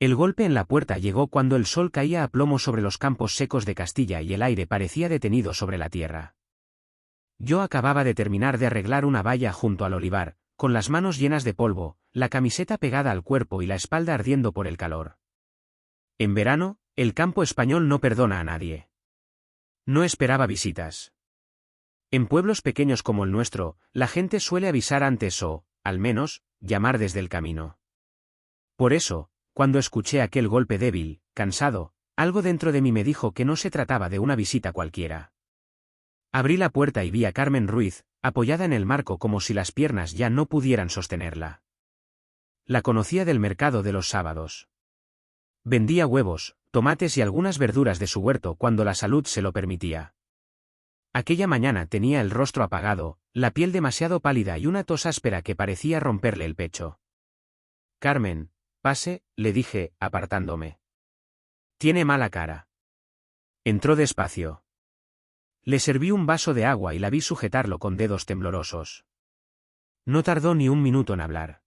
El golpe en la puerta llegó cuando el sol caía a plomo sobre los campos secos de Castilla y el aire parecía detenido sobre la tierra. Yo acababa de terminar de arreglar una valla junto al olivar, con las manos llenas de polvo, la camiseta pegada al cuerpo y la espalda ardiendo por el calor. En verano, el campo español no perdona a nadie. No esperaba visitas. En pueblos pequeños como el nuestro, la gente suele avisar antes o, al menos, llamar desde el camino. Por eso, cuando escuché aquel golpe débil, cansado, algo dentro de mí me dijo que no se trataba de una visita cualquiera. Abrí la puerta y vi a Carmen Ruiz, apoyada en el marco como si las piernas ya no pudieran sostenerla. La conocía del mercado de los sábados. Vendía huevos, tomates y algunas verduras de su huerto cuando la salud se lo permitía. Aquella mañana tenía el rostro apagado, la piel demasiado pálida y una tos áspera que parecía romperle el pecho. Carmen, pase, le dije, apartándome. Tiene mala cara. Entró despacio. Le serví un vaso de agua y la vi sujetarlo con dedos temblorosos. No tardó ni un minuto en hablar.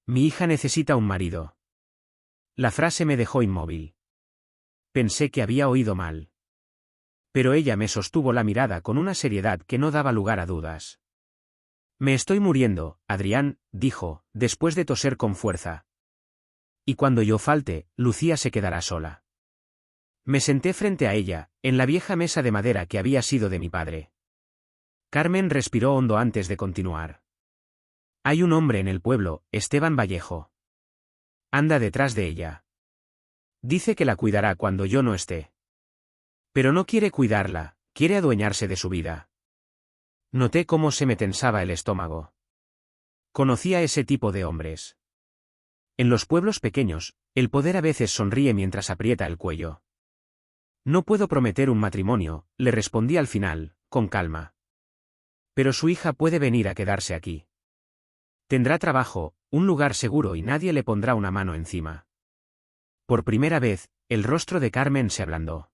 Mi hija necesita un marido. La frase me dejó inmóvil. Pensé que había oído mal. Pero ella me sostuvo la mirada con una seriedad que no daba lugar a dudas. Me estoy muriendo, Adrián, dijo, después de toser con fuerza. Y cuando yo falte, Lucía se quedará sola. Me senté frente a ella, en la vieja mesa de madera que había sido de mi padre. Carmen respiró hondo antes de continuar. Hay un hombre en el pueblo, Esteban Vallejo. Anda detrás de ella. Dice que la cuidará cuando yo no esté. Pero no quiere cuidarla, quiere adueñarse de su vida. Noté cómo se me tensaba el estómago. Conocía ese tipo de hombres. En los pueblos pequeños, el poder a veces sonríe mientras aprieta el cuello. No puedo prometer un matrimonio, le respondí al final, con calma. Pero su hija puede venir a quedarse aquí. Tendrá trabajo, un lugar seguro y nadie le pondrá una mano encima. Por primera vez, el rostro de Carmen se ablandó.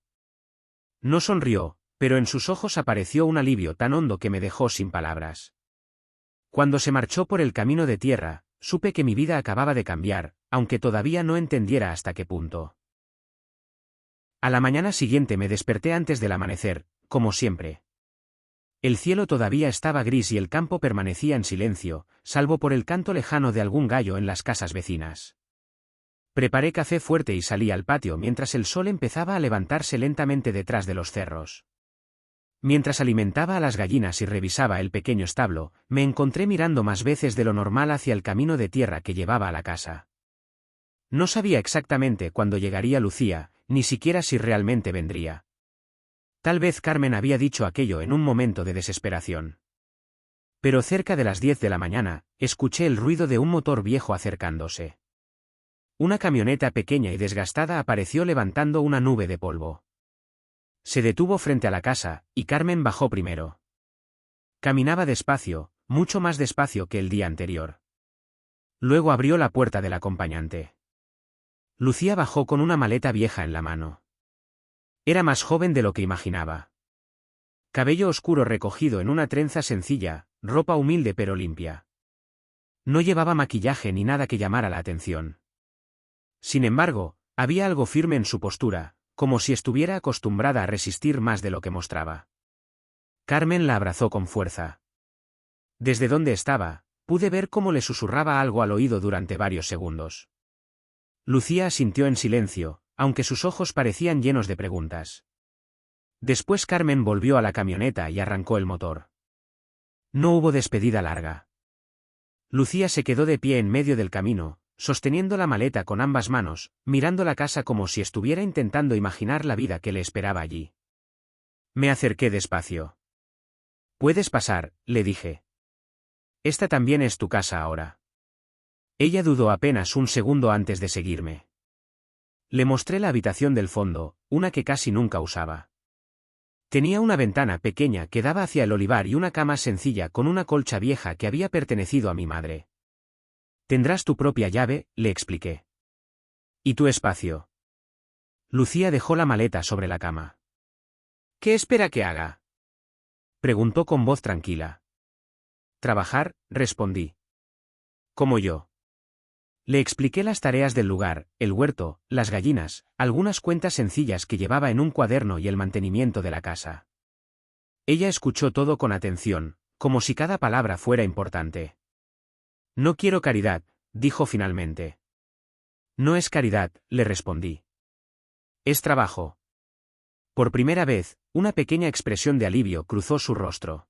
No sonrió, pero en sus ojos apareció un alivio tan hondo que me dejó sin palabras. Cuando se marchó por el camino de tierra, supe que mi vida acababa de cambiar, aunque todavía no entendiera hasta qué punto. A la mañana siguiente me desperté antes del amanecer, como siempre. El cielo todavía estaba gris y el campo permanecía en silencio, salvo por el canto lejano de algún gallo en las casas vecinas. Preparé café fuerte y salí al patio mientras el sol empezaba a levantarse lentamente detrás de los cerros. Mientras alimentaba a las gallinas y revisaba el pequeño establo, me encontré mirando más veces de lo normal hacia el camino de tierra que llevaba a la casa. No sabía exactamente cuándo llegaría Lucía, ni siquiera si realmente vendría. Tal vez Carmen había dicho aquello en un momento de desesperación. Pero cerca de las 10 de la mañana, escuché el ruido de un motor viejo acercándose. Una camioneta pequeña y desgastada apareció levantando una nube de polvo. Se detuvo frente a la casa, y Carmen bajó primero. Caminaba despacio, mucho más despacio que el día anterior. Luego abrió la puerta del acompañante. Lucía bajó con una maleta vieja en la mano. Era más joven de lo que imaginaba. Cabello oscuro recogido en una trenza sencilla, ropa humilde pero limpia. No llevaba maquillaje ni nada que llamara la atención. Sin embargo, había algo firme en su postura, como si estuviera acostumbrada a resistir más de lo que mostraba. Carmen la abrazó con fuerza. Desde donde estaba, pude ver cómo le susurraba algo al oído durante varios segundos. Lucía asintió en silencio, aunque sus ojos parecían llenos de preguntas. Después Carmen volvió a la camioneta y arrancó el motor. No hubo despedida larga. Lucía se quedó de pie en medio del camino, sosteniendo la maleta con ambas manos, mirando la casa como si estuviera intentando imaginar la vida que le esperaba allí. Me acerqué despacio. «Puedes pasar», le dije. «Esta también es tu casa ahora». Ella dudó apenas un segundo antes de seguirme. Le mostré la habitación del fondo, una que casi nunca usaba. Tenía una ventana pequeña que daba hacia el olivar y una cama sencilla con una colcha vieja que había pertenecido a mi madre. «Tendrás tu propia llave», le expliqué. «Y tu espacio». Lucía dejó la maleta sobre la cama. «¿Qué espera que haga?», preguntó con voz tranquila. «Trabajar», respondí. «Como yo». Le expliqué las tareas del lugar, el huerto, las gallinas, algunas cuentas sencillas que llevaba en un cuaderno y el mantenimiento de la casa. Ella escuchó todo con atención, como si cada palabra fuera importante. No quiero caridad, dijo finalmente. No es caridad, le respondí. Es trabajo. Por primera vez, una pequeña expresión de alivio cruzó su rostro.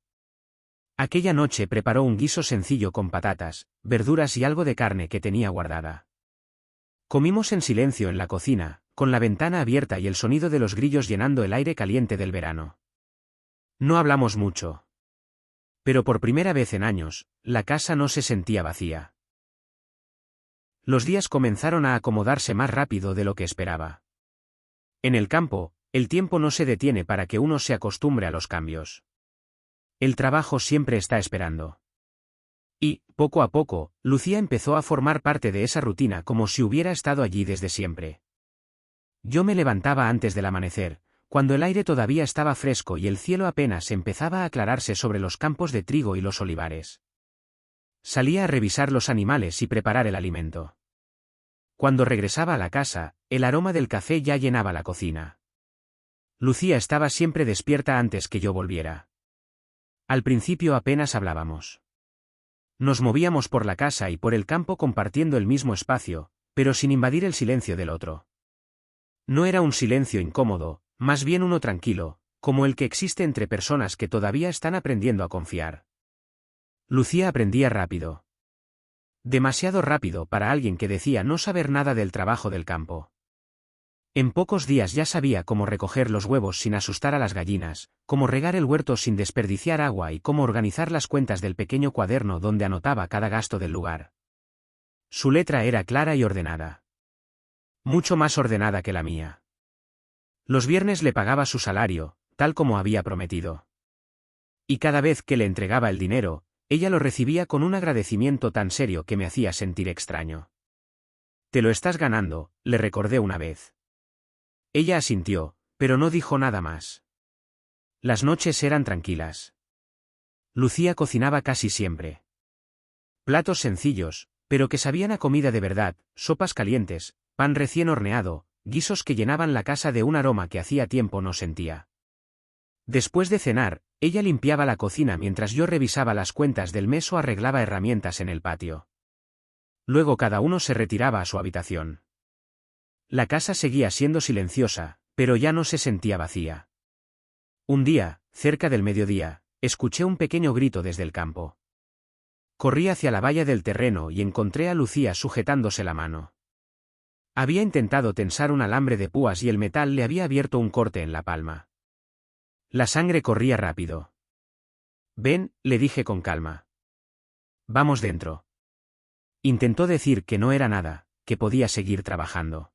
Aquella noche preparó un guiso sencillo con patatas, verduras y algo de carne que tenía guardada. Comimos en silencio en la cocina, con la ventana abierta y el sonido de los grillos llenando el aire caliente del verano. No hablamos mucho. Pero por primera vez en años, la casa no se sentía vacía. Los días comenzaron a acomodarse más rápido de lo que esperaba. En el campo, el tiempo no se detiene para que uno se acostumbre a los cambios. El trabajo siempre está esperando. Y, poco a poco, Lucía empezó a formar parte de esa rutina como si hubiera estado allí desde siempre. Yo me levantaba antes del amanecer, cuando el aire todavía estaba fresco y el cielo apenas empezaba a aclararse sobre los campos de trigo y los olivares. Salía a revisar los animales y preparar el alimento. Cuando regresaba a la casa, el aroma del café ya llenaba la cocina. Lucía estaba siempre despierta antes que yo volviera. Al principio apenas hablábamos. Nos movíamos por la casa y por el campo compartiendo el mismo espacio, pero sin invadir el silencio del otro. No era un silencio incómodo, más bien uno tranquilo, como el que existe entre personas que todavía están aprendiendo a confiar. Lucía aprendía rápido. Demasiado rápido para alguien que decía no saber nada del trabajo del campo. En pocos días ya sabía cómo recoger los huevos sin asustar a las gallinas, cómo regar el huerto sin desperdiciar agua y cómo organizar las cuentas del pequeño cuaderno donde anotaba cada gasto del lugar. Su letra era clara y ordenada. Mucho más ordenada que la mía. Los viernes le pagaba su salario, tal como había prometido. Y cada vez que le entregaba el dinero, ella lo recibía con un agradecimiento tan serio que me hacía sentir extraño. Te lo estás ganando, le recordé una vez. Ella asintió, pero no dijo nada más. Las noches eran tranquilas. Lucía cocinaba casi siempre. Platos sencillos, pero que sabían a comida de verdad, sopas calientes, pan recién horneado, guisos que llenaban la casa de un aroma que hacía tiempo no sentía. Después de cenar, ella limpiaba la cocina mientras yo revisaba las cuentas del mes o arreglaba herramientas en el patio. Luego cada uno se retiraba a su habitación. La casa seguía siendo silenciosa, pero ya no se sentía vacía. Un día, cerca del mediodía, escuché un pequeño grito desde el campo. Corrí hacia la valla del terreno y encontré a Lucía sujetándose la mano. Había intentado tensar un alambre de púas y el metal le había abierto un corte en la palma. La sangre corría rápido. Ven, le dije con calma. Vamos dentro. Intentó decir que no era nada, que podía seguir trabajando.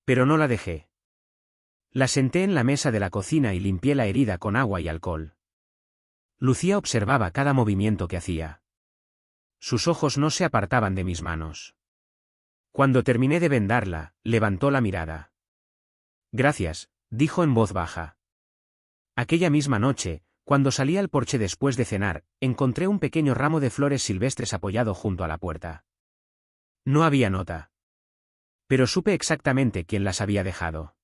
Pero no la dejé. La senté en la mesa de la cocina y limpié la herida con agua y alcohol. Lucía observaba cada movimiento que hacía. Sus ojos no se apartaban de mis manos. Cuando terminé de vendarla, levantó la mirada. Gracias, dijo en voz baja. Aquella misma noche, cuando salí al porche después de cenar, encontré un pequeño ramo de flores silvestres apoyado junto a la puerta. No había nota. Pero supe exactamente quién las había dejado.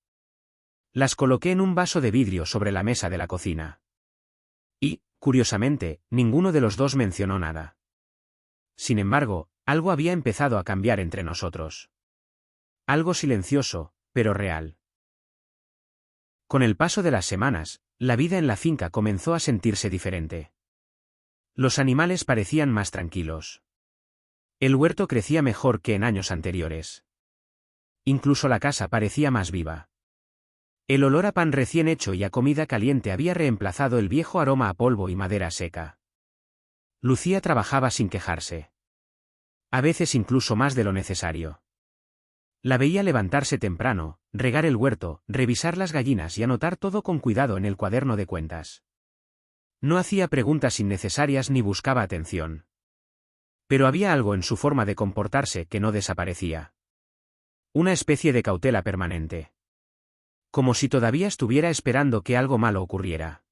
Las coloqué en un vaso de vidrio sobre la mesa de la cocina. Y, curiosamente, ninguno de los dos mencionó nada. Sin embargo, algo había empezado a cambiar entre nosotros. Algo silencioso, pero real. Con el paso de las semanas, la vida en la finca comenzó a sentirse diferente. Los animales parecían más tranquilos. El huerto crecía mejor que en años anteriores. Incluso la casa parecía más viva. El olor a pan recién hecho y a comida caliente había reemplazado el viejo aroma a polvo y madera seca. Lucía trabajaba sin quejarse. A veces incluso más de lo necesario. La veía levantarse temprano, regar el huerto, revisar las gallinas y anotar todo con cuidado en el cuaderno de cuentas. No hacía preguntas innecesarias ni buscaba atención. Pero había algo en su forma de comportarse que no desaparecía. Una especie de cautela permanente. Como si todavía estuviera esperando que algo malo ocurriera.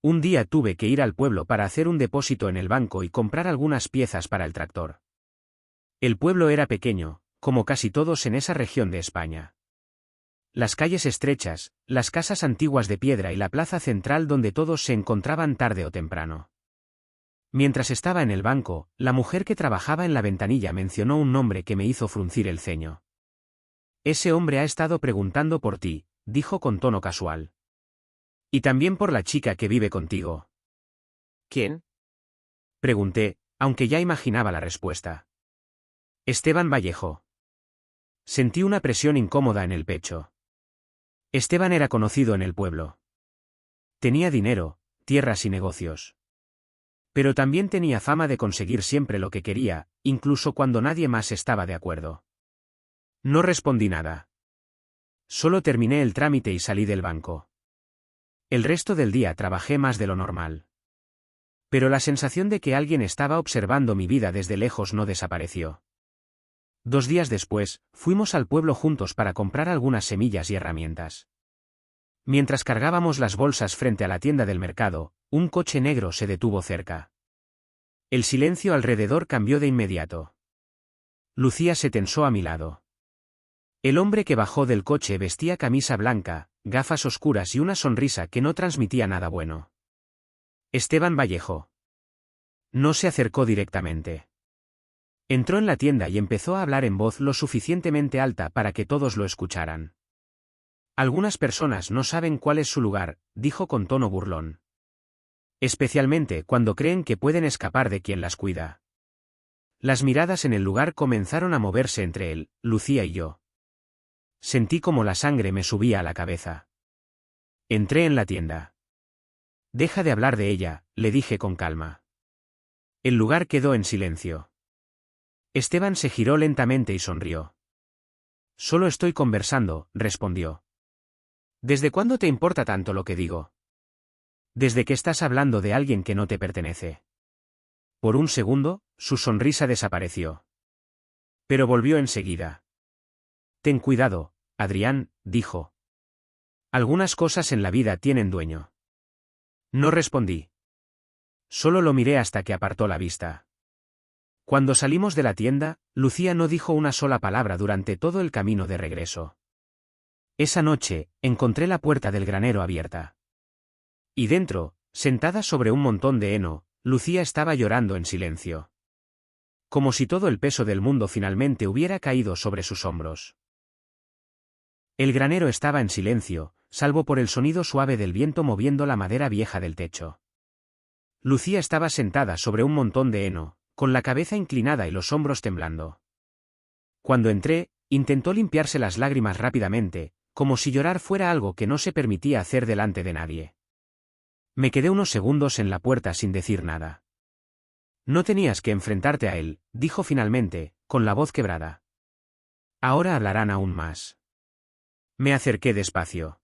Un día tuve que ir al pueblo para hacer un depósito en el banco y comprar algunas piezas para el tractor. El pueblo era pequeño, como casi todos en esa región de España. Las calles estrechas, las casas antiguas de piedra y la plaza central donde todos se encontraban tarde o temprano. Mientras estaba en el banco, la mujer que trabajaba en la ventanilla mencionó un nombre que me hizo fruncir el ceño. Ese hombre ha estado preguntando por ti, dijo con tono casual. Y también por la chica que vive contigo. ¿Quién? Pregunté, aunque ya imaginaba la respuesta. Esteban Vallejo. Sentí una presión incómoda en el pecho. Esteban era conocido en el pueblo. Tenía dinero, tierras y negocios. Pero también tenía fama de conseguir siempre lo que quería, incluso cuando nadie más estaba de acuerdo. No respondí nada. Solo terminé el trámite y salí del banco. El resto del día trabajé más de lo normal. Pero la sensación de que alguien estaba observando mi vida desde lejos no desapareció. 2 días después, fuimos al pueblo juntos para comprar algunas semillas y herramientas. Mientras cargábamos las bolsas frente a la tienda del mercado, un coche negro se detuvo cerca. El silencio alrededor cambió de inmediato. Lucía se tensó a mi lado. El hombre que bajó del coche vestía camisa blanca, gafas oscuras y una sonrisa que no transmitía nada bueno. Esteban Vallejo. No se acercó directamente. Entró en la tienda y empezó a hablar en voz lo suficientemente alta para que todos lo escucharan. Algunas personas no saben cuál es su lugar, dijo con tono burlón. Especialmente cuando creen que pueden escapar de quien las cuida. Las miradas en el lugar comenzaron a moverse entre él, Lucía y yo. Sentí como la sangre me subía a la cabeza. Entré en la tienda. Deja de hablar de ella, le dije con calma. El lugar quedó en silencio. Esteban se giró lentamente y sonrió. Solo estoy conversando, respondió. ¿Desde cuándo te importa tanto lo que digo? Desde que estás hablando de alguien que no te pertenece. Por un segundo, su sonrisa desapareció. Pero volvió enseguida. Ten cuidado, Adrián, dijo. Algunas cosas en la vida tienen dueño. No respondí. Solo lo miré hasta que apartó la vista. Cuando salimos de la tienda, Lucía no dijo una sola palabra durante todo el camino de regreso. Esa noche, encontré la puerta del granero abierta. Y dentro, sentada sobre un montón de heno, Lucía estaba llorando en silencio. Como si todo el peso del mundo finalmente hubiera caído sobre sus hombros. El granero estaba en silencio, salvo por el sonido suave del viento moviendo la madera vieja del techo. Lucía estaba sentada sobre un montón de heno, con la cabeza inclinada y los hombros temblando. Cuando entré, intentó limpiarse las lágrimas rápidamente, como si llorar fuera algo que no se permitía hacer delante de nadie. Me quedé unos segundos en la puerta sin decir nada. No tenías que enfrentarte a él, dijo finalmente, con la voz quebrada. Ahora hablarán aún más. Me acerqué despacio.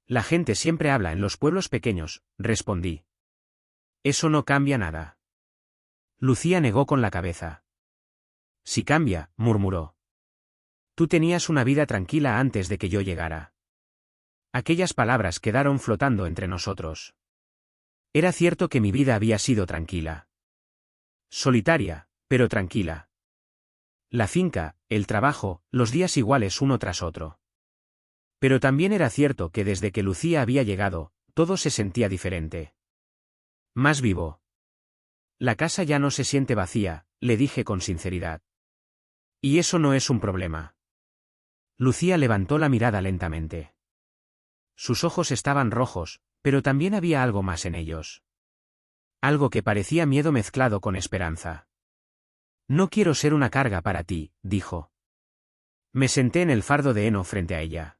La gente siempre habla en los pueblos pequeños, respondí. Eso no cambia nada. Lucía negó con la cabeza. Sí cambia, murmuró. Tú tenías una vida tranquila antes de que yo llegara. Aquellas palabras quedaron flotando entre nosotros. Era cierto que mi vida había sido tranquila. Solitaria, pero tranquila. La finca, el trabajo, los días iguales uno tras otro. Pero también era cierto que desde que Lucía había llegado, todo se sentía diferente. Más vivo. La casa ya no se siente vacía, le dije con sinceridad. Y eso no es un problema. Lucía levantó la mirada lentamente. Sus ojos estaban rojos, pero también había algo más en ellos. Algo que parecía miedo mezclado con esperanza. No quiero ser una carga para ti, dijo. Me senté en el fardo de heno frente a ella.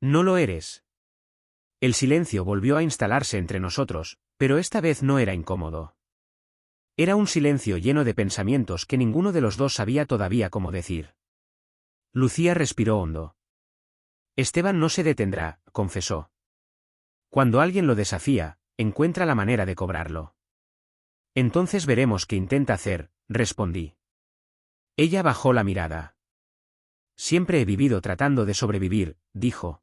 No lo eres. El silencio volvió a instalarse entre nosotros, pero esta vez no era incómodo. Era un silencio lleno de pensamientos que ninguno de los dos sabía todavía cómo decir. Lucía respiró hondo. Esteban no se detendrá, confesó. Cuando alguien lo desafía, encuentra la manera de cobrarlo. Entonces veremos qué intenta hacer, respondí. Ella bajó la mirada. Siempre he vivido tratando de sobrevivir, dijo.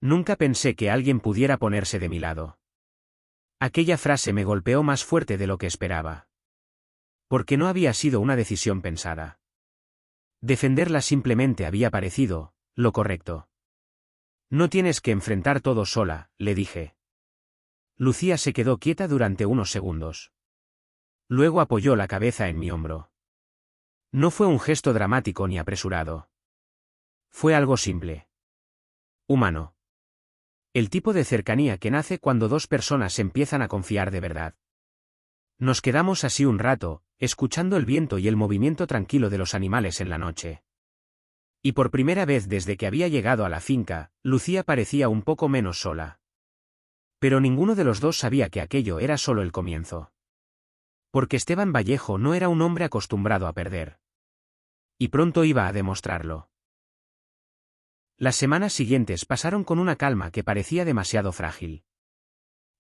Nunca pensé que alguien pudiera ponerse de mi lado. Aquella frase me golpeó más fuerte de lo que esperaba. porque no había sido una decisión pensada. Defenderla simplemente había parecido lo correcto. No tienes que enfrentar todo sola, le dije. Lucía se quedó quieta durante unos segundos. Luego apoyó la cabeza en mi hombro. No fue un gesto dramático ni apresurado. Fue algo simple. Humano. El tipo de cercanía que nace cuando dos personas empiezan a confiar de verdad. Nos quedamos así un rato, escuchando el viento y el movimiento tranquilo de los animales en la noche. Y por primera vez desde que había llegado a la finca, Lucía parecía un poco menos sola. Pero ninguno de los dos sabía que aquello era solo el comienzo. Porque Esteban Vallejo no era un hombre acostumbrado a perder. Y pronto iba a demostrarlo. Las semanas siguientes pasaron con una calma que parecía demasiado frágil.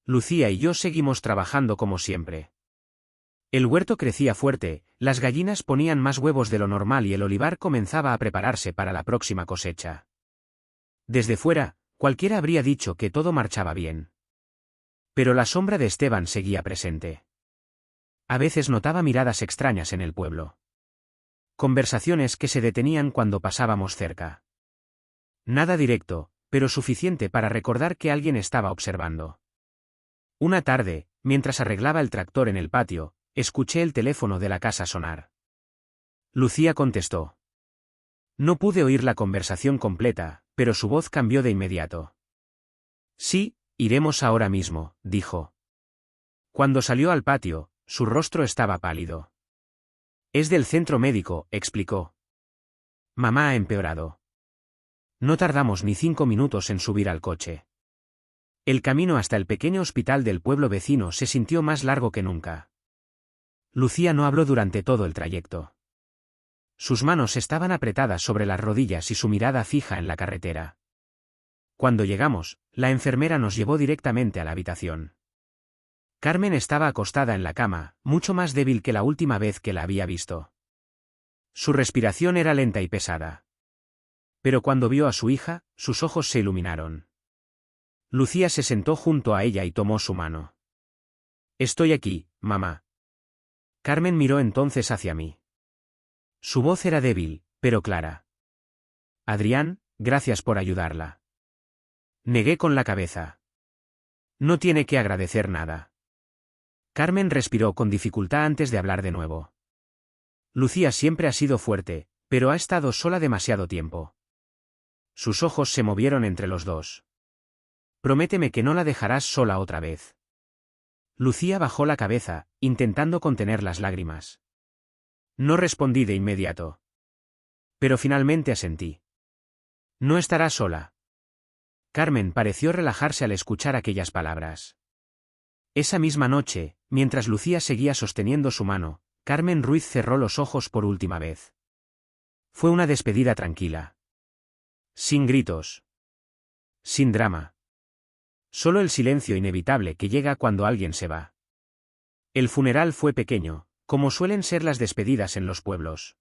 Lucía y yo seguimos trabajando como siempre. El huerto crecía fuerte, las gallinas ponían más huevos de lo normal y el olivar comenzaba a prepararse para la próxima cosecha. Desde fuera, cualquiera habría dicho que todo marchaba bien. Pero la sombra de Esteban seguía presente. A veces notaba miradas extrañas en el pueblo. Conversaciones que se detenían cuando pasábamos cerca. Nada directo, pero suficiente para recordar que alguien estaba observando. Una tarde, mientras arreglaba el tractor en el patio, escuché el teléfono de la casa sonar. Lucía contestó. No pude oír la conversación completa, pero su voz cambió de inmediato. Sí, iremos ahora mismo, dijo. Cuando salió al patio, su rostro estaba pálido. Es del centro médico, explicó. Mamá ha empeorado. No tardamos ni 5 minutos en subir al coche. El camino hasta el pequeño hospital del pueblo vecino se sintió más largo que nunca. Lucía no habló durante todo el trayecto. Sus manos estaban apretadas sobre las rodillas y su mirada fija en la carretera. Cuando llegamos, la enfermera nos llevó directamente a la habitación. Carmen estaba acostada en la cama, mucho más débil que la última vez que la había visto. Su respiración era lenta y pesada. Pero cuando vio a su hija, sus ojos se iluminaron. Lucía se sentó junto a ella y tomó su mano. Estoy aquí, mamá. Carmen miró entonces hacia mí. Su voz era débil, pero clara. Adrián, gracias por ayudarla. Negué con la cabeza. No tiene que agradecer nada. Carmen respiró con dificultad antes de hablar de nuevo. Lucía siempre ha sido fuerte, pero ha estado sola demasiado tiempo. Sus ojos se movieron entre los dos. Prométeme que no la dejarás sola otra vez. Lucía bajó la cabeza, intentando contener las lágrimas. No respondí de inmediato. Pero finalmente asentí. No estará sola. Carmen pareció relajarse al escuchar aquellas palabras. Esa misma noche, mientras Lucía seguía sosteniendo su mano, Carmen Ruiz cerró los ojos por última vez. Fue una despedida tranquila. Sin gritos. Sin drama. Solo el silencio inevitable que llega cuando alguien se va. El funeral fue pequeño, como suelen ser las despedidas en los pueblos.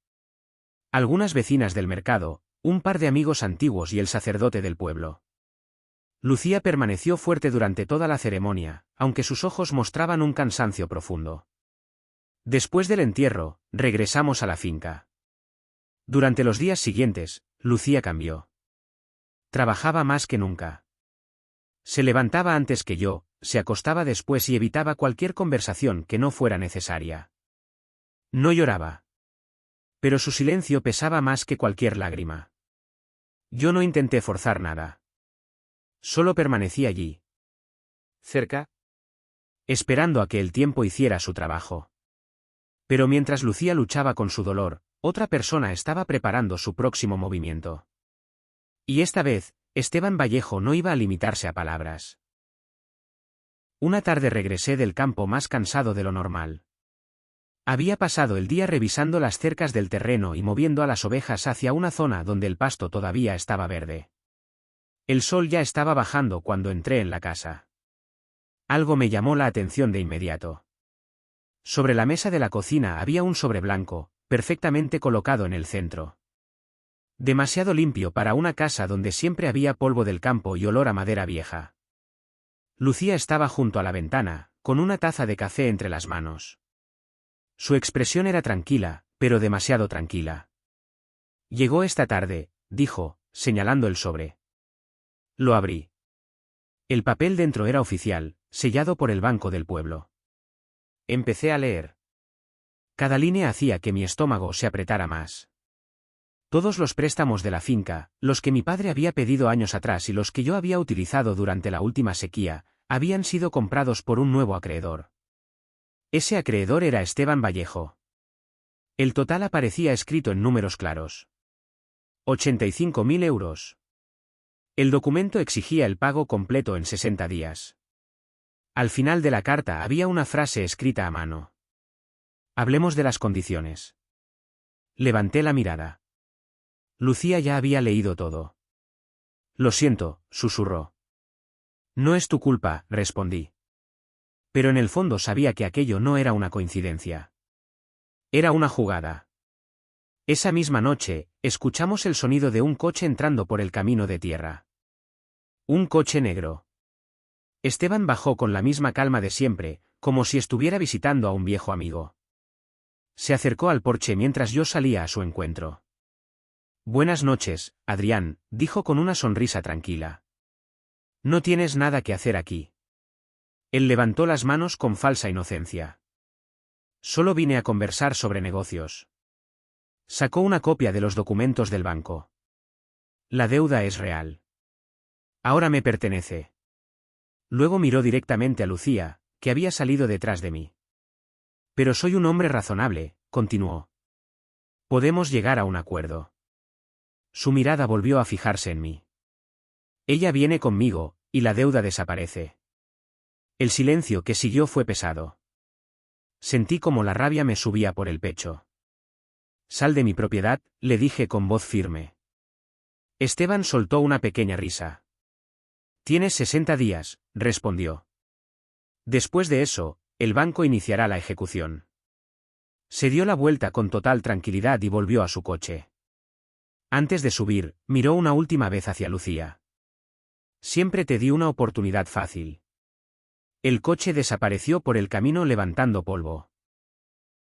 Algunas vecinas del mercado, un par de amigos antiguos y el sacerdote del pueblo. Lucía permaneció fuerte durante toda la ceremonia, aunque sus ojos mostraban un cansancio profundo. Después del entierro, regresamos a la finca. Durante los días siguientes, Lucía cambió. Trabajaba más que nunca. Se levantaba antes que yo, se acostaba después y evitaba cualquier conversación que no fuera necesaria. No lloraba. Pero su silencio pesaba más que cualquier lágrima. Yo no intenté forzar nada. Solo permanecí allí. Cerca. Esperando a que el tiempo hiciera su trabajo. Pero mientras Lucía luchaba con su dolor, otra persona estaba preparando su próximo movimiento. Y esta vez, Esteban Vallejo no iba a limitarse a palabras. Una tarde regresé del campo más cansado de lo normal. Había pasado el día revisando las cercas del terreno y moviendo a las ovejas hacia una zona donde el pasto todavía estaba verde. El sol ya estaba bajando cuando entré en la casa. Algo me llamó la atención de inmediato. Sobre la mesa de la cocina había un sobre blanco, perfectamente colocado en el centro. Demasiado limpio para una casa donde siempre había polvo del campo y olor a madera vieja. Lucía estaba junto a la ventana, con una taza de café entre las manos. Su expresión era tranquila, pero demasiado tranquila. Llegó esta tarde, dijo, señalando el sobre. Lo abrí. El papel dentro era oficial, sellado por el Banco del Pueblo. Empecé a leer. Cada línea hacía que mi estómago se apretara más. Todos los préstamos de la finca, los que mi padre había pedido años atrás y los que yo había utilizado durante la última sequía, habían sido comprados por un nuevo acreedor. Ese acreedor era Esteban Vallejo. El total aparecía escrito en números claros. 85.000 euros. El documento exigía el pago completo en 60 días. Al final de la carta había una frase escrita a mano. Hablemos de las condiciones. Levanté la mirada. Lucía ya había leído todo. Lo siento, susurró. No es tu culpa, respondí. Pero en el fondo sabía que aquello no era una coincidencia. Era una jugada. Esa misma noche, escuchamos el sonido de un coche entrando por el camino de tierra. Un coche negro. Esteban bajó con la misma calma de siempre, como si estuviera visitando a un viejo amigo. Se acercó al porche mientras yo salía a su encuentro. Buenas noches, Adrián, dijo con una sonrisa tranquila. No tienes nada que hacer aquí. Él levantó las manos con falsa inocencia. Solo vine a conversar sobre negocios. Sacó una copia de los documentos del banco. La deuda es real. Ahora me pertenece. Luego miró directamente a Lucía, que había salido detrás de mí. Pero soy un hombre razonable, continuó. Podemos llegar a un acuerdo. Su mirada volvió a fijarse en mí. Ella viene conmigo, y la deuda desaparece. El silencio que siguió fue pesado. Sentí como la rabia me subía por el pecho. Sal de mi propiedad, le dije con voz firme. Esteban soltó una pequeña risa. Tienes 60 días, respondió. Después de eso, el banco iniciará la ejecución. Se dio la vuelta con total tranquilidad y volvió a su coche. Antes de subir, miró una última vez hacia Lucía. Siempre te di una oportunidad fácil. El coche desapareció por el camino levantando polvo.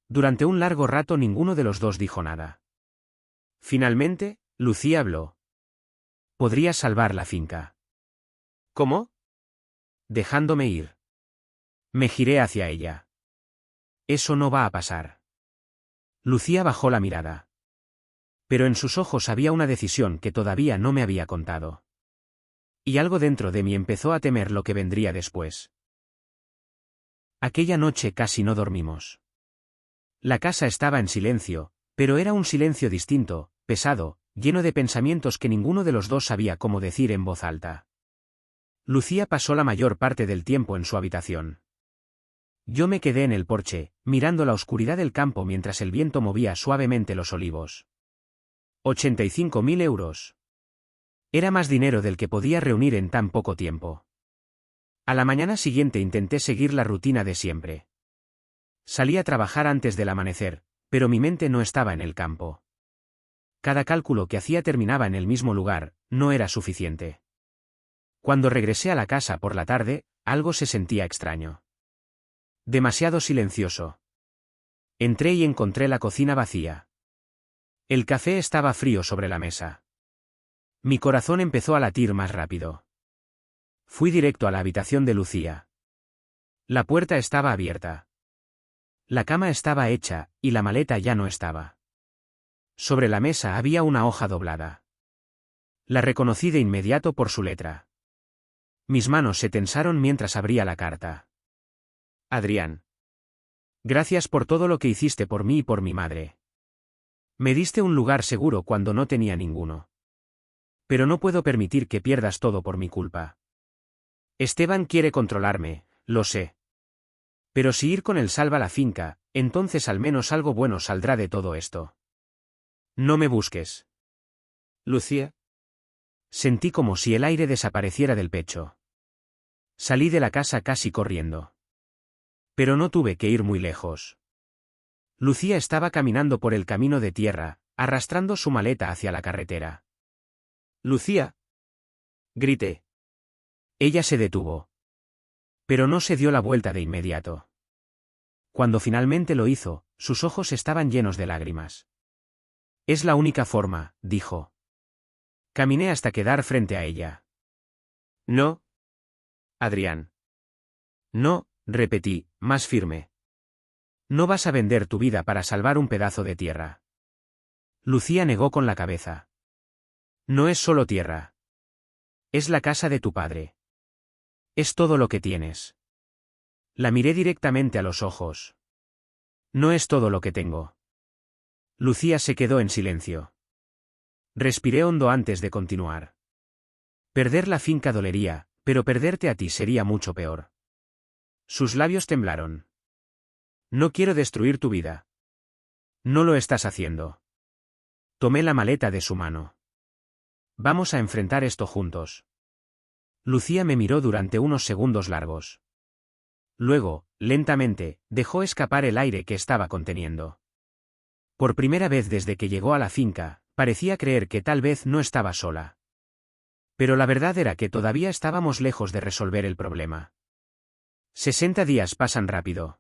Durante un largo rato ninguno de los dos dijo nada. Finalmente, Lucía habló. Podrías salvar la finca. ¿Cómo? Dejándome ir. Me giré hacia ella. Eso no va a pasar. Lucía bajó la mirada. Pero en sus ojos había una decisión que todavía no me había contado. Y algo dentro de mí empezó a temer lo que vendría después. Aquella noche casi no dormimos. La casa estaba en silencio, pero era un silencio distinto, pesado, lleno de pensamientos que ninguno de los dos sabía cómo decir en voz alta. Lucía pasó la mayor parte del tiempo en su habitación. Yo me quedé en el porche, mirando la oscuridad del campo mientras el viento movía suavemente los olivos. 85.000 euros. Era más dinero del que podía reunir en tan poco tiempo. A la mañana siguiente intenté seguir la rutina de siempre. Salí a trabajar antes del amanecer, pero mi mente no estaba en el campo. Cada cálculo que hacía terminaba en el mismo lugar, no era suficiente. Cuando regresé a la casa por la tarde, algo se sentía extraño. Demasiado silencioso. Entré y encontré la cocina vacía. El café estaba frío sobre la mesa. Mi corazón empezó a latir más rápido. Fui directo a la habitación de Lucía. La puerta estaba abierta. La cama estaba hecha, y la maleta ya no estaba. Sobre la mesa había una hoja doblada. La reconocí de inmediato por su letra. Mis manos se tensaron mientras abría la carta. Adrián. Gracias por todo lo que hiciste por mí y por mi madre. Me diste un lugar seguro cuando no tenía ninguno. Pero no puedo permitir que pierdas todo por mi culpa. Esteban quiere controlarme, lo sé. Pero si ir con él salva la finca, entonces al menos algo bueno saldrá de todo esto. No me busques. Lucía. Sentí como si el aire desapareciera del pecho. Salí de la casa casi corriendo. Pero no tuve que ir muy lejos. Lucía estaba caminando por el camino de tierra, arrastrando su maleta hacia la carretera. Lucía. Grité. Ella se detuvo. Pero no se dio la vuelta de inmediato. Cuando finalmente lo hizo, sus ojos estaban llenos de lágrimas. Es la única forma, dijo. Caminé hasta quedar frente a ella. No. Adrián. No, repetí, más firme. No vas a vender tu vida para salvar un pedazo de tierra. Lucía negó con la cabeza. No es solo tierra. Es la casa de tu padre. Es todo lo que tienes. La miré directamente a los ojos. No es todo lo que tengo. Lucía se quedó en silencio. Respiré hondo antes de continuar. Perder la finca dolería, pero perderte a ti sería mucho peor. Sus labios temblaron. No quiero destruir tu vida. No lo estás haciendo. Tomé la maleta de su mano. Vamos a enfrentar esto juntos. Lucía me miró durante unos segundos largos. Luego, lentamente, dejó escapar el aire que estaba conteniendo. Por primera vez desde que llegó a la finca, parecía creer que tal vez no estaba sola. Pero la verdad era que todavía estábamos lejos de resolver el problema. 60 días pasan rápido.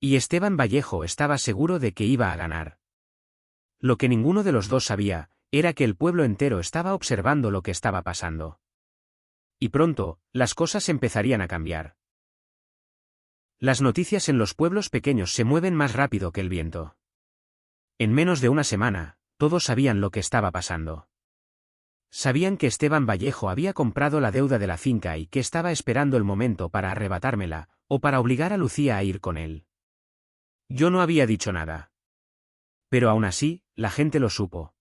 Y Esteban Vallejo estaba seguro de que iba a ganar. Lo que ninguno de los dos sabía, era que el pueblo entero estaba observando lo que estaba pasando. Y pronto, las cosas empezarían a cambiar. Las noticias en los pueblos pequeños se mueven más rápido que el viento. En menos de una semana, todos sabían lo que estaba pasando. Sabían que Esteban Vallejo había comprado la deuda de la finca y que estaba esperando el momento para arrebatármela, o para obligar a Lucía a ir con él. Yo no había dicho nada. Pero aún así, la gente lo supo.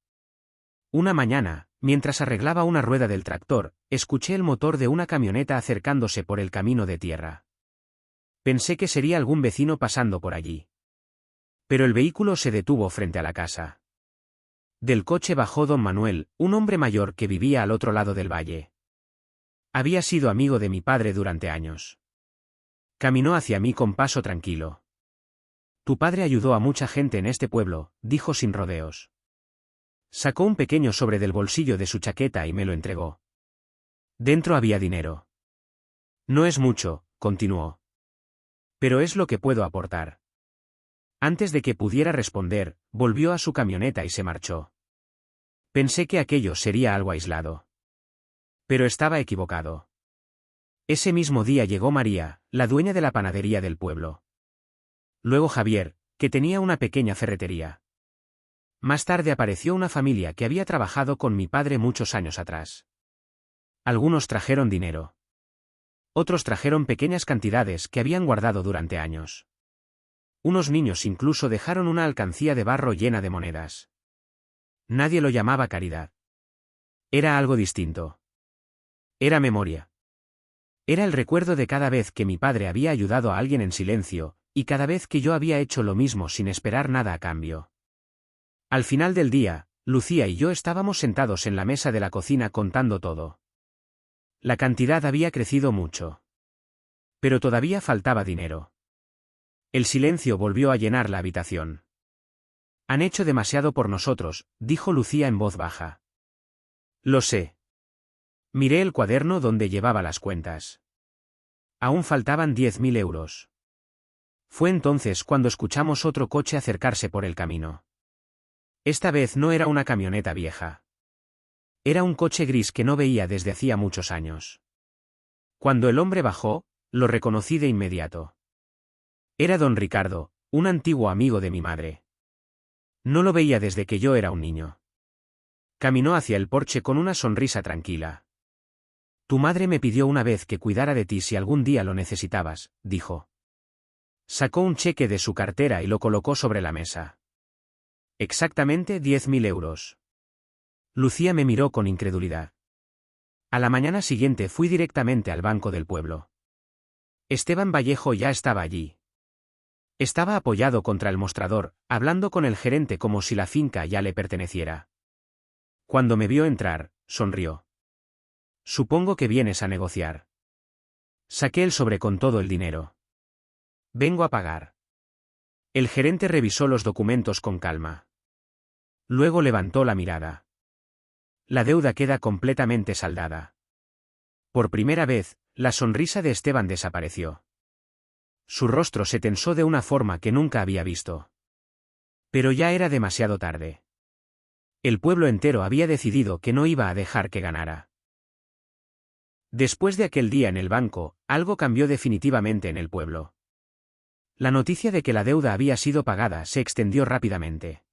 Una mañana, mientras arreglaba una rueda del tractor, escuché el motor de una camioneta acercándose por el camino de tierra. Pensé que sería algún vecino pasando por allí. Pero el vehículo se detuvo frente a la casa. Del coche bajó don Manuel, un hombre mayor que vivía al otro lado del valle. Había sido amigo de mi padre durante años. Caminó hacia mí con paso tranquilo. Tu padre ayudó a mucha gente en este pueblo, dijo sin rodeos. Sacó un pequeño sobre del bolsillo de su chaqueta y me lo entregó. Dentro había dinero. No es mucho, continuó. Pero es lo que puedo aportar. Antes de que pudiera responder, volvió a su camioneta y se marchó. Pensé que aquello sería algo aislado. Pero estaba equivocado. Ese mismo día llegó María, la dueña de la panadería del pueblo. Luego Javier, que tenía una pequeña ferretería. Más tarde apareció una familia que había trabajado con mi padre muchos años atrás. Algunos trajeron dinero. Otros trajeron pequeñas cantidades que habían guardado durante años. Unos niños incluso dejaron una alcancía de barro llena de monedas. Nadie lo llamaba caridad. Era algo distinto. Era memoria. Era el recuerdo de cada vez que mi padre había ayudado a alguien en silencio, y cada vez que yo había hecho lo mismo sin esperar nada a cambio. Al final del día, Lucía y yo estábamos sentados en la mesa de la cocina contando todo. La cantidad había crecido mucho. Pero todavía faltaba dinero. El silencio volvió a llenar la habitación. Han hecho demasiado por nosotros, dijo Lucía en voz baja. Lo sé. Miré el cuaderno donde llevaba las cuentas. Aún faltaban 10.000 euros. Fue entonces cuando escuchamos otro coche acercarse por el camino. Esta vez no era una camioneta vieja. Era un coche gris que no veía desde hacía muchos años. Cuando el hombre bajó, lo reconocí de inmediato. Era don Ricardo, un antiguo amigo de mi madre. No lo veía desde que yo era un niño. Caminó hacia el porche con una sonrisa tranquila. Tu madre me pidió una vez que cuidara de ti si algún día lo necesitabas, dijo. Sacó un cheque de su cartera y lo colocó sobre la mesa. Exactamente 10.000 euros. Lucía me miró con incredulidad. A la mañana siguiente fui directamente al banco del pueblo. Esteban Vallejo ya estaba allí. Estaba apoyado contra el mostrador, hablando con el gerente como si la finca ya le perteneciera. Cuando me vio entrar, sonrió. Supongo que vienes a negociar. Saqué el sobre con todo el dinero. Vengo a pagar. El gerente revisó los documentos con calma. Luego levantó la mirada. La deuda queda completamente saldada. Por primera vez, la sonrisa de Esteban desapareció. Su rostro se tensó de una forma que nunca había visto. Pero ya era demasiado tarde. El pueblo entero había decidido que no iba a dejar que ganara. Después de aquel día en el banco, algo cambió definitivamente en el pueblo. La noticia de que la deuda había sido pagada se extendió rápidamente.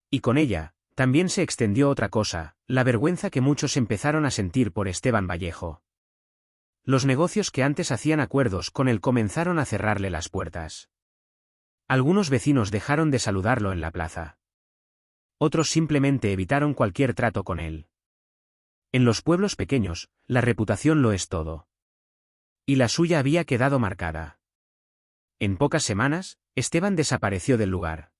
Y con ella, también se extendió otra cosa, la vergüenza que muchos empezaron a sentir por Esteban Vallejo. Los negocios que antes hacían acuerdos con él comenzaron a cerrarle las puertas. Algunos vecinos dejaron de saludarlo en la plaza. Otros simplemente evitaron cualquier trato con él. En los pueblos pequeños, la reputación lo es todo. Y la suya había quedado marcada. En pocas semanas, Esteban desapareció del lugar.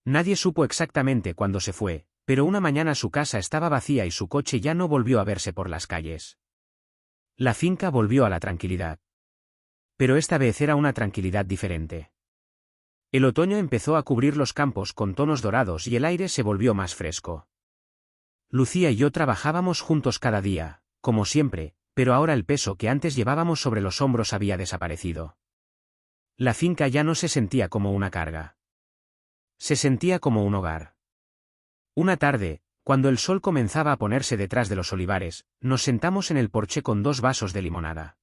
Nadie supo exactamente cuándo se fue, pero una mañana su casa estaba vacía y su coche ya no volvió a verse por las calles. La finca volvió a la tranquilidad. Pero esta vez era una tranquilidad diferente. El otoño empezó a cubrir los campos con tonos dorados y el aire se volvió más fresco. Lucía y yo trabajábamos juntos cada día, como siempre, pero ahora el peso que antes llevábamos sobre los hombros había desaparecido. La finca ya no se sentía como una carga. Se sentía como un hogar. Una tarde, cuando el sol comenzaba a ponerse detrás de los olivares, nos sentamos en el porche con 2 vasos de limonada.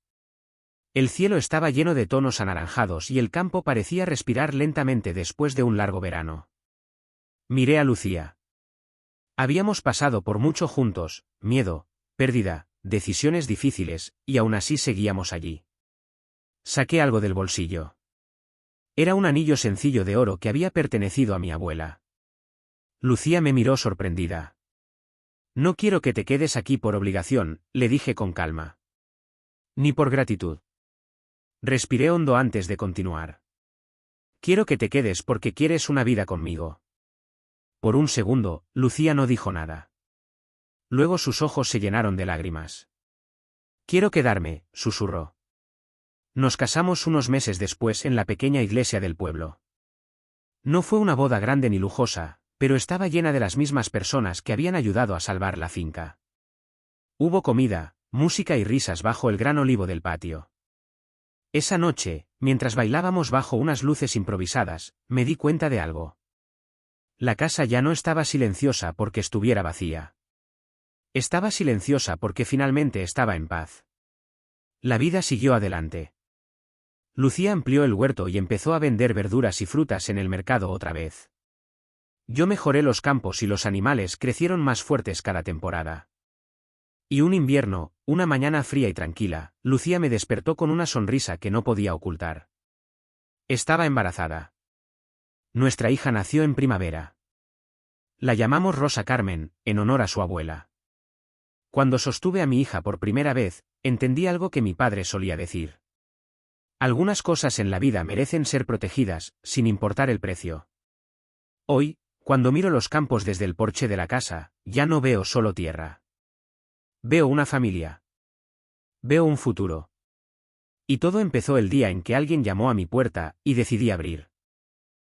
El cielo estaba lleno de tonos anaranjados y el campo parecía respirar lentamente después de un largo verano. Miré a Lucía. Habíamos pasado por mucho juntos, miedo, pérdida, decisiones difíciles, y aún así seguíamos allí. Saqué algo del bolsillo. Era un anillo sencillo de oro que había pertenecido a mi abuela. Lucía me miró sorprendida. No quiero que te quedes aquí por obligación, le dije con calma. Ni por gratitud. Respiré hondo antes de continuar. Quiero que te quedes porque quieres una vida conmigo. Por un segundo, Lucía no dijo nada. Luego sus ojos se llenaron de lágrimas. Quiero quedarme, susurró. Nos casamos unos meses después en la pequeña iglesia del pueblo. No fue una boda grande ni lujosa, pero estaba llena de las mismas personas que habían ayudado a salvar la finca. Hubo comida, música y risas bajo el gran olivo del patio. Esa noche, mientras bailábamos bajo unas luces improvisadas, me di cuenta de algo. La casa ya no estaba silenciosa porque estuviera vacía. Estaba silenciosa porque finalmente estaba en paz. La vida siguió adelante. Lucía amplió el huerto y empezó a vender verduras y frutas en el mercado otra vez. Yo mejoré los campos y los animales crecieron más fuertes cada temporada. Y un invierno, una mañana fría y tranquila, Lucía me despertó con una sonrisa que no podía ocultar. Estaba embarazada. Nuestra hija nació en primavera. La llamamos Rosa Carmen, en honor a su abuela. Cuando sostuve a mi hija por primera vez, entendí algo que mi padre solía decir. Algunas cosas en la vida merecen ser protegidas, sin importar el precio. Hoy, cuando miro los campos desde el porche de la casa, ya no veo solo tierra. Veo una familia. Veo un futuro. Y todo empezó el día en que alguien llamó a mi puerta, y decidí abrir.